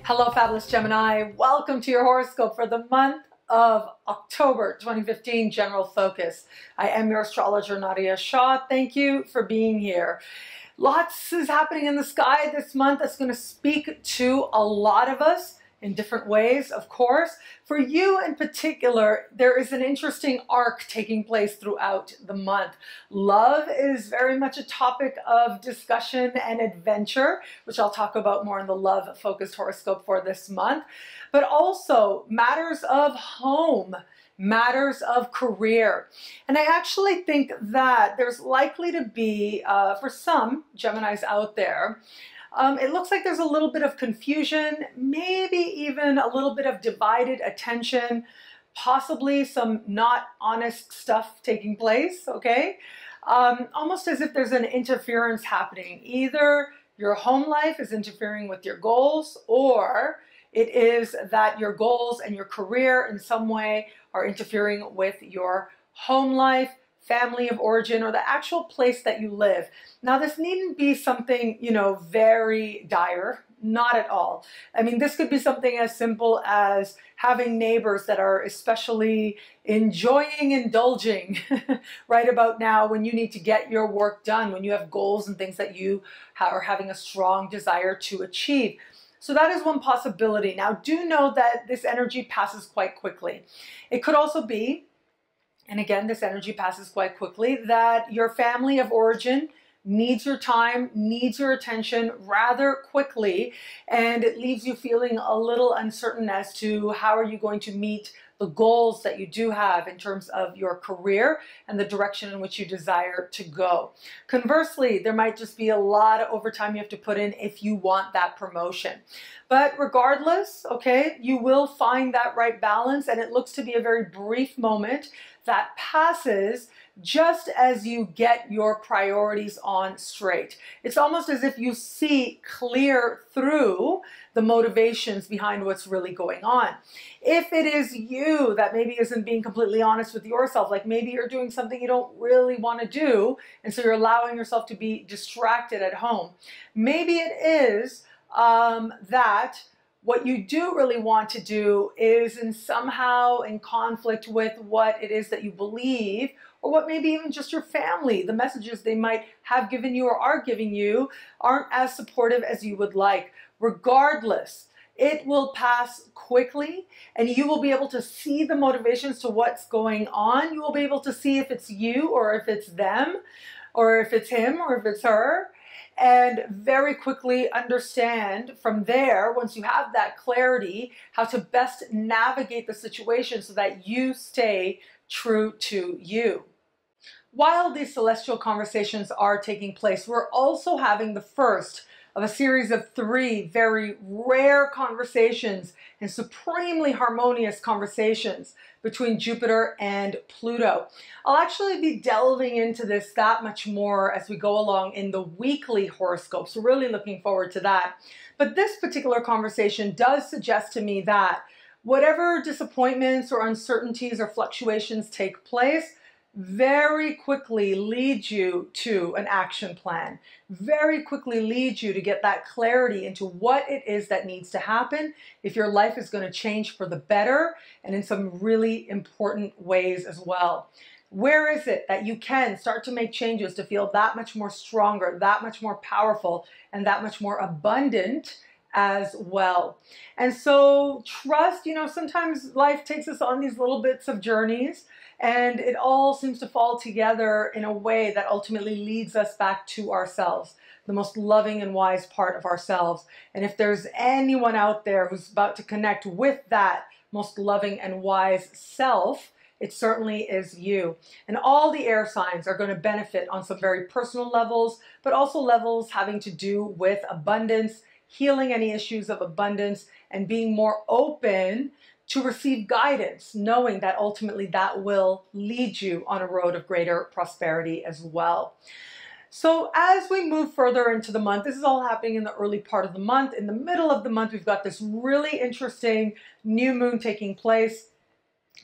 Hello, fabulous Gemini. Welcome to your horoscope for the month of October 2015, General Focus. I am your astrologer, Nadiya Shah. Thank you for being here. Lots is happening in the sky this month that's going to speak to a lot of us in different ways, of course. For you in particular, there is an interesting arc taking place throughout the month. Love is very much a topic of discussion and adventure, which I'll talk about more in the love-focused horoscope for this month, but also matters of home, matters of career. And I actually think that there's likely to be, for some Geminis out there, it looks like there's a little bit of confusion, maybe even a little bit of divided attention, possibly some not honest stuff taking place, okay? Almost as if there's an interference happening. Either your home life is interfering with your goals, or it is that your goals and your career in some way are interfering with your home life, family of origin, or the actual place that you live. Now, this needn't be something, very dire, not at all. I mean, this could be something as simple as having neighbors that are especially indulging right about now when you need to get your work done, when you have goals and things that you are having a strong desire to achieve. So that is one possibility. Now, do know that this energy passes quite quickly. It could also be, and again, this energy passes quite quickly, that your family of origin needs your time, needs your attention rather quickly, and it leaves you feeling a little uncertain as to how are you going to meet the goals that you do have in terms of your career and the direction in which you desire to go. Conversely, there might just be a lot of overtime you have to put in if you want that promotion. But regardless, okay, you will find that right balance, and it looks to be a very brief moment that passes just as you get your priorities on straight. It's almost as if you see clear through the motivations behind what's really going on. If it is you that maybe isn't being completely honest with yourself, like maybe you're doing something you don't really want to do, and so you're allowing yourself to be distracted at home. Maybe it is that what you do really want to do is somehow in conflict with what it is that you believe, or what maybe even just your family, the messages they might have given you or are giving you aren't as supportive as you would like. Regardless, it will pass quickly, and you will be able to see the motivations to what's going on. You will be able to see if it's you or if it's them, or if it's him or if it's her, and very quickly understand from there, once you have that clarity, how to best navigate the situation so that you stay true to you. While these celestial conversations are taking place, we're also having the first of a series of 3 very rare conversations and supremely harmonious conversations between Jupiter and Pluto. I'll actually be delving into this that much more as we go along in the weekly horoscopes. So really looking forward to that. But this particular conversation does suggest to me that whatever disappointments or uncertainties or fluctuations take place, very quickly lead you to an action plan, very quickly lead you to get that clarity into what it is that needs to happen if your life is going to change for the better, and in some really important ways as well. Where is it that you can start to make changes to feel that much more stronger, that much more powerful, and that much more abundant as well? And so trust, sometimes life takes us on these little bits of journeys, and it all seems to fall together in a way that ultimately leads us back to ourselves, the most loving and wise part of ourselves. And if there's anyone out there who's about to connect with that most loving and wise self, it certainly is you. And all the air signs are going to benefit on some very personal levels, but also levels having to do with abundance, healing any issues of abundance, and being more open to receive guidance, knowing that ultimately that will lead you on a road of greater prosperity as well. So as we move further into the month, this is all happening in the early part of the month. In the middle of the month, we've got this really interesting new moon taking place.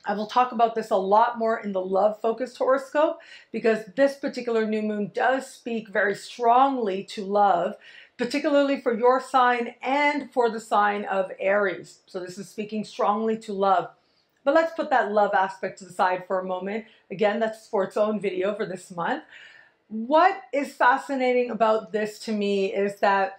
I will talk about this a lot more in the love-focused horoscope, because this particular new moon does speak very strongly to love, particularly for your sign and for the sign of Aries. So this is speaking strongly to love. But let's put that love aspect to the side for a moment. Again, that's for its own video for this month. What is fascinating about this to me is that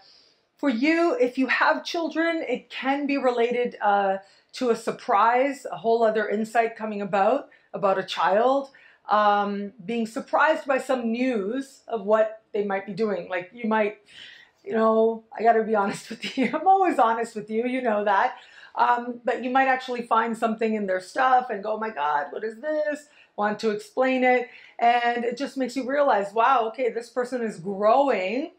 for you, if you have children, it can be related to a surprise, a whole other insight coming about a child, being surprised by some news of what they might be doing. Like you might, I got to be honest with you. I'm always honest with you, you know that. But you might actually find something in their stuff and go, oh my God, what is this? Want to explain it. And it just makes you realize, wow, okay, this person is growing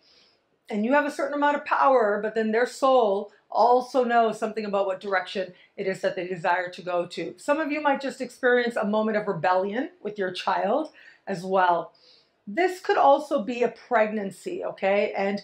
and you have a certain amount of power, but then their soul also knows something about what direction it is that they desire to go to. Some of you might just experience a moment of rebellion with your child as well. This could also be a pregnancy, okay? And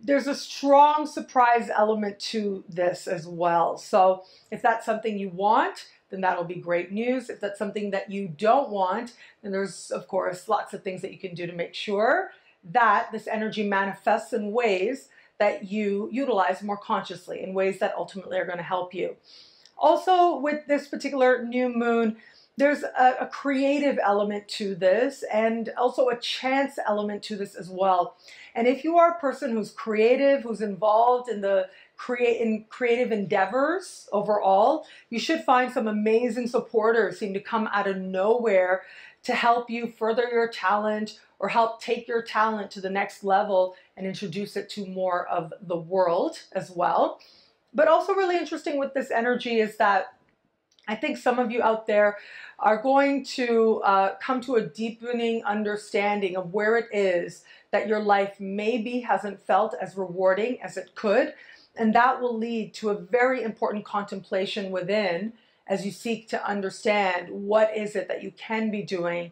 there's a strong surprise element to this as well. So if that's something you want, then that'll be great news. If that's something that you don't want, then there's, of course, lots of things that you can do to make sure that this energy manifests in ways that you utilize more consciously, in ways that ultimately are going to help you. Also, with this particular new moon, there's a creative element to this and also a chance element to this as well. And if you are a person who's creative, who's involved in the creative endeavors overall, you should find some amazing supporters seem to come out of nowhere to help you further your talent or help take your talent to the next level and introduce it to more of the world as well. But also really interesting with this energy is that I think some of you out there are going to come to a deepening understanding of where it is that your life maybe hasn't felt as rewarding as it could. And that will lead to a very important contemplation within as you seek to understand what is it that you can be doing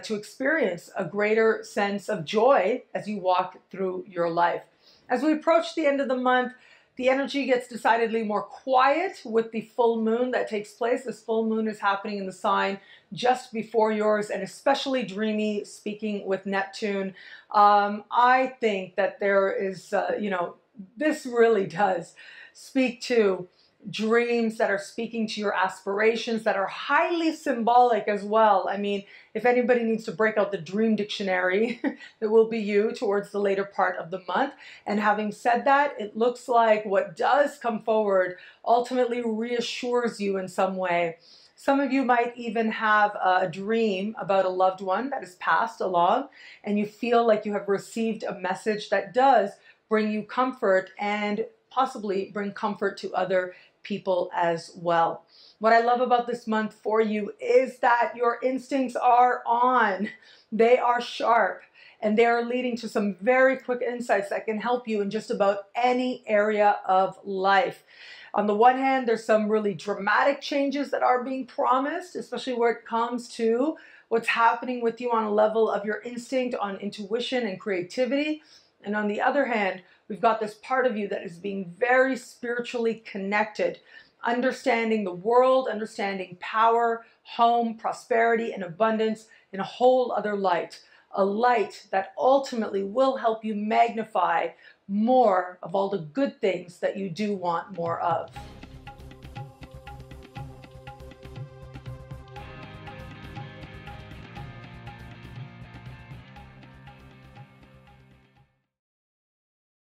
to experience a greater sense of joy as you walk through your life. As we approach the end of the month, the energy gets decidedly more quiet with the full moon that takes place. This full moon is happening in the sign just before yours, and especially dreamy, speaking with Neptune. I think that there is, this really does speak to dreams that are speaking to your aspirations that are highly symbolic as well. I mean, if anybody needs to break out the dream dictionary, it will be you towards the later part of the month. And having said that, it looks like what does come forward ultimately reassures you in some way. Some of you might even have a dream about a loved one that has passed along, and you feel like you have received a message that does bring you comfort and possibly bring comfort to other people as well. What I love about this month for you is that your instincts are on. They are sharp, and they are leading to some very quick insights that can help you in just about any area of life. On the one hand, there's some really dramatic changes that are being promised, especially where it comes to what's happening with you on a level of your instinct, on intuition and creativity. And on the other hand, we've got this part of you that is being very spiritually connected, understanding the world, understanding power, home, prosperity, and abundance in a whole other light. A light that ultimately will help you magnify more of all the good things that you do want more of.